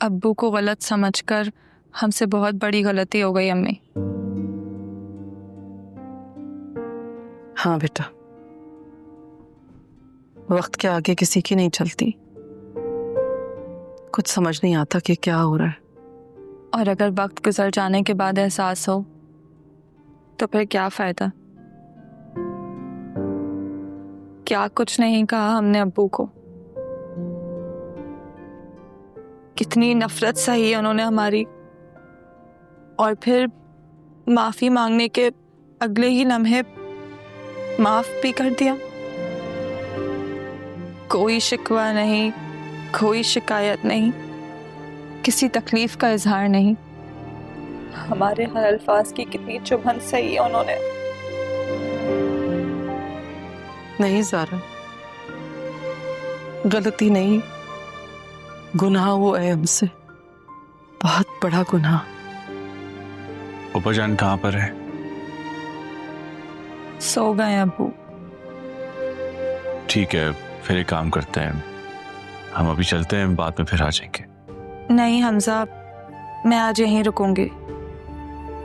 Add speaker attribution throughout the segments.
Speaker 1: अब्बू को गलत समझकर हमसे बहुत बड़ी गलती हो गई अम्मी।
Speaker 2: हाँ बेटा, वक्त के आगे किसी की नहीं चलती। कुछ समझ नहीं आता कि क्या हो रहा है।
Speaker 1: और अगर वक्त गुजर जाने के बाद एहसास हो तो फिर क्या फायदा। क्या कुछ नहीं कहा हमने अब्बू को, कितनी नफरत सही है उन्होंने हमारी, और फिर माफी मांगने के अगले ही लम्हे माफ भी कर दिया। कोई शिकवा नहीं, कोई शिकायत नहीं, किसी तकलीफ का इजहार नहीं। हमारे हर अल्फाज की कितनी चुभन सही है उन्होंने।
Speaker 2: नहीं ज़ारा, गलती नहीं, गुनाह वो है हमसे, बहुत बड़ा गुनाह।
Speaker 3: ऊपर जान कहाँ पर है?
Speaker 1: सो गए अब्बू।
Speaker 3: ठीक है, फिर एक काम करते हैं, हम अभी चलते हैं, बाद में फिर आ जाएंगे।
Speaker 1: नहीं हमजा, मैं आज यहीं रुकूंगी।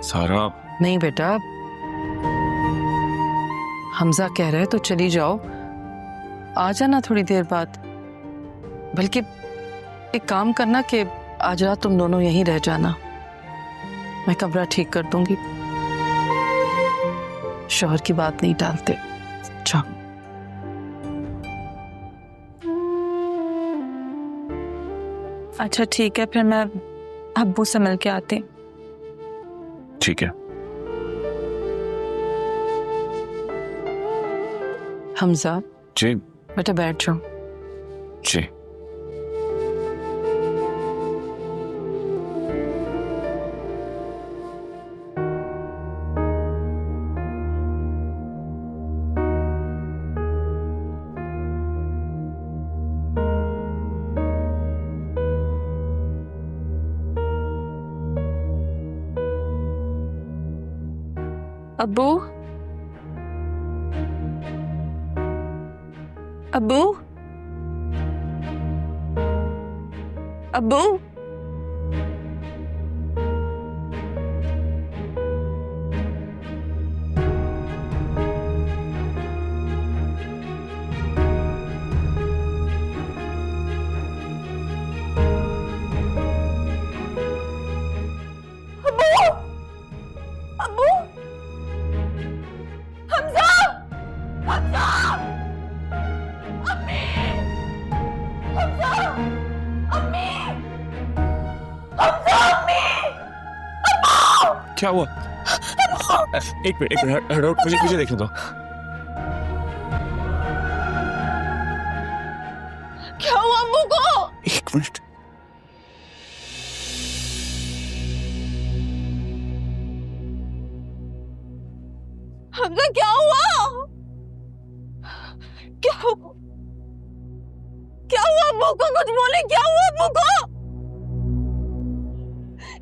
Speaker 3: सारा
Speaker 2: नहीं बेटा, हमजा कह रहे तो चली जाओ, आ जाना थोड़ी देर बाद। बल्कि एक काम करना कि आज रात तुम दोनों यहीं रह जाना, मैं कमरा ठीक कर दूंगी। शौहर की बात नहीं टालते। जाओ।
Speaker 1: अच्छा ठीक है, फिर मैं अब्बू से मिल के आती।
Speaker 3: ठीक है।
Speaker 2: हमजा
Speaker 3: जी
Speaker 2: बेटा बैठ जाओ।
Speaker 3: जी।
Speaker 1: अब्बू, अब्बू, अब्बू,
Speaker 3: क्या हुआ? एक मिनट हटो, मुझे देखने दो।
Speaker 1: क्या हुआ अब्बू को?
Speaker 3: एक मिनट।
Speaker 1: हमजा क्या हुआ? क्या हुआ? क्या हुआ अब्बू को? कुछ बोले, क्या हुआ अब्बू को?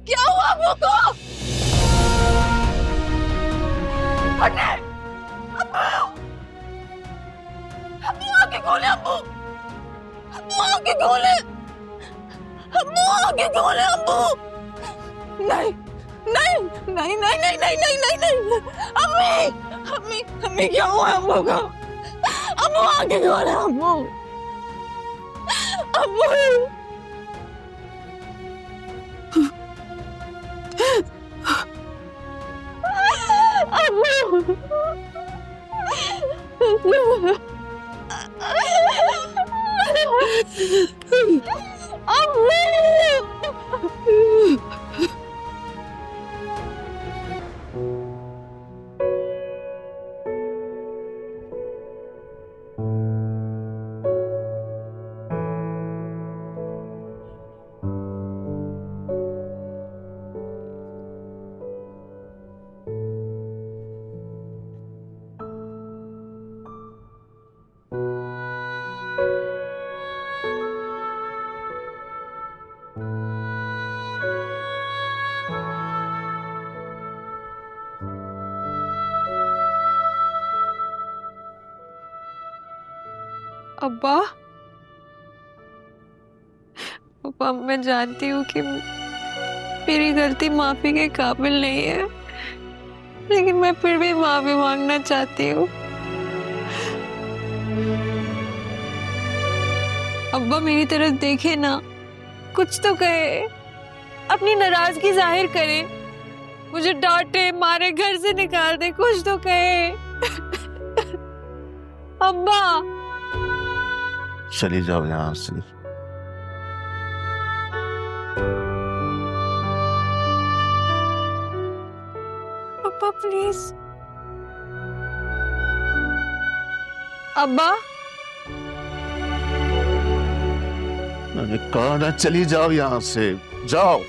Speaker 1: क्या हुआ अब्बू को? हटे! अब्बू! अब्बू आके खोले अब्बू! अब्बू आके खोले! अब्बू आके खोले अब्बू! नहीं नहीं नहीं नहीं नहीं नहीं नहीं नहीं नहीं अम्मी अम्मी अम्मी क्या हुआ अब्बू को? अब्बू आके खोले अब्बू! अब्बू! अब्बा, पापा, मैं जानती हूँ कि मेरी गलती माफी के काबिल नहीं है, लेकिन मैं फिर भी माफी मांगना चाहती हूँ। अब्बा मेरी तरफ देखे ना, कुछ तो कहे, अपनी नाराजगी जाहिर करे, मुझे डांटे मारे, घर से निकाल दे, कुछ तो कहे। अब्बा
Speaker 4: चली जाओ यहाँ से।
Speaker 1: अब्बा प्लीज। अब्बा
Speaker 4: मैंने कहा ना चली जाओ यहाँ से, जाओ।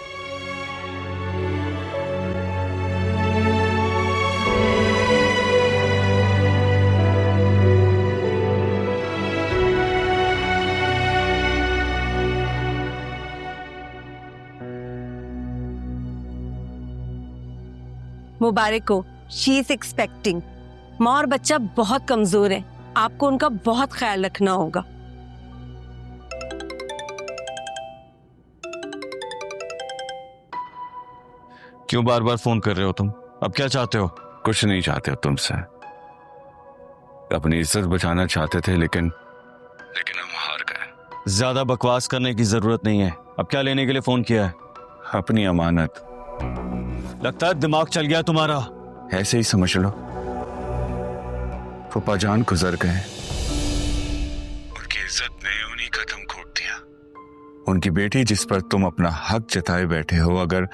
Speaker 5: मुबारक हो, शी इज एक्सपेक्टिंग। माँ और बच्चा बहुत कमजोर है, आपको उनका बहुत ख्याल रखना होगा।
Speaker 3: क्यों बार बार फोन कर रहे हो तुम? अब क्या चाहते हो? कुछ नहीं चाहते हो तुमसे, अपनी इज्जत बचाना चाहते थे, लेकिन हम हार गए।
Speaker 6: ज्यादा बकवास करने की जरूरत नहीं है। अब क्या लेने के लिए फोन किया है?
Speaker 3: अपनी अमानत।
Speaker 6: लगता है दिमाग चल गया तुम्हारा।
Speaker 3: ऐसे ही समझ लो, फूफा जान गुजर गए, उनकी इज्जत ने उन्हीं का दम घोट दिया। उनकी बेटी जिस पर तुम अपना हक जताए बैठे हो, अगर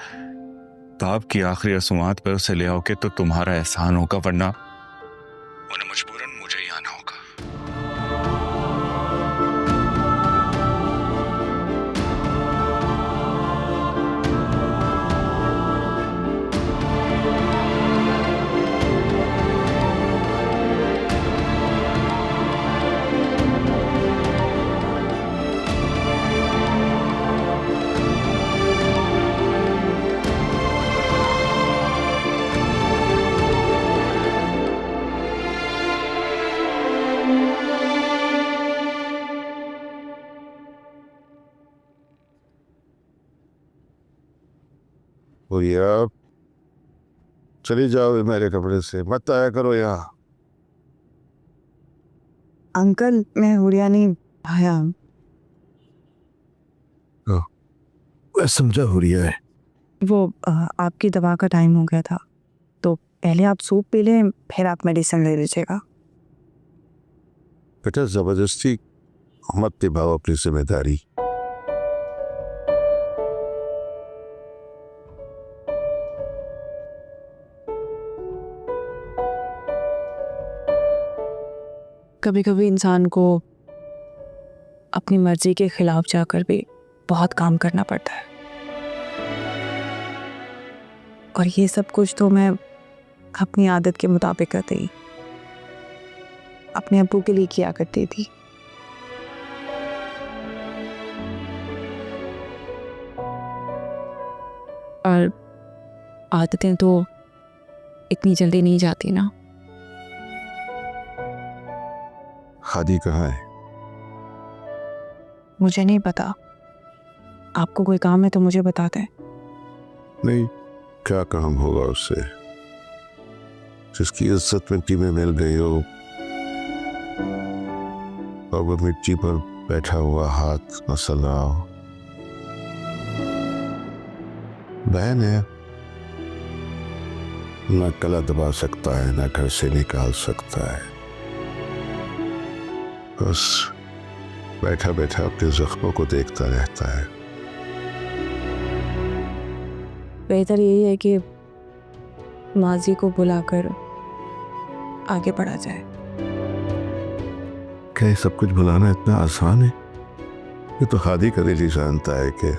Speaker 3: बाप की आखिरी रसूमात पर उसे ले आओगे तो तुम्हारा एहसान होगा, वरना उन्हें मजबूरन मुझे ही आना होगा।
Speaker 4: भैया चली जाओ मेरे कमरे से, मत आया करो यहाँ।
Speaker 7: अंकल मैं हुरिया नहीं आया।
Speaker 4: मैं समझा हुरिया है।
Speaker 7: वो आपकी दवा का टाइम हो गया था, तो पहले आप सूप पी लें, फिर आप मेडिसिन ले लीजिएगा।
Speaker 4: बेटा जबरदस्ती मत निभाओ अपनी जिम्मेदारी।
Speaker 7: कभी कभी इंसान को अपनी मर्जी के खिलाफ जाकर भी बहुत काम करना पड़ता है, और ये सब कुछ तो मैं अपनी आदत के मुताबिक करती ही अपने अब्बू के लिए किया करती थी। और आदतें तो इतनी जल्दी नहीं जाती ना।
Speaker 4: खादी कहाँ है?
Speaker 7: मुझे नहीं पता, आपको कोई काम है तो मुझे बता दें।
Speaker 4: नहीं, क्या काम होगा उससे जिसकी इज्जत मिट्टी में मिल गई हो, और वो मिट्टी पर बैठा हुआ हाथ मसल रहा हो। बहन है, ना गला दबा सकता है, ना घर से निकाल सकता है, बस बैठा बैठा अपने जख्मों को देखता रहता है।
Speaker 7: बेहतर यही है कि माजी को बुलाकर आगे बढ़ा जाए।
Speaker 4: क्या ये सब कुछ भुलाना इतना आसान है? ये तो खादी का दिल ही जानता है कि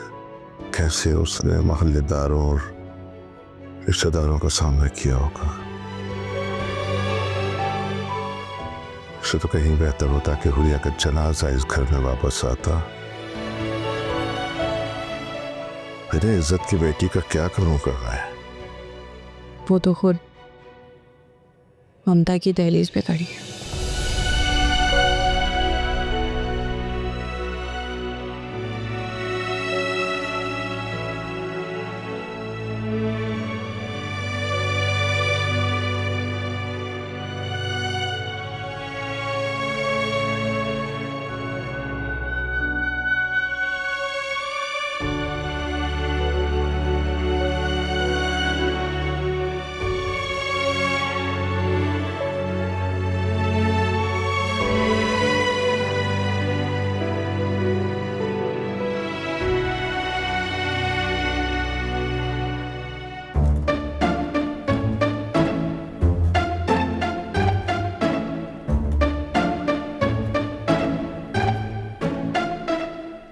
Speaker 4: कैसे उसने मोहल्लेदारों और रिश्तेदारों का सामना किया होगा। इससे तो कहीं बेहतर होता कि हुरिया का जनाजा इस घर में वापस आता। मेरे इज्जत की बेटी का क्या करूं कर रहा है?
Speaker 7: वो तो खुद ममता की दहलीज पे खड़ी है।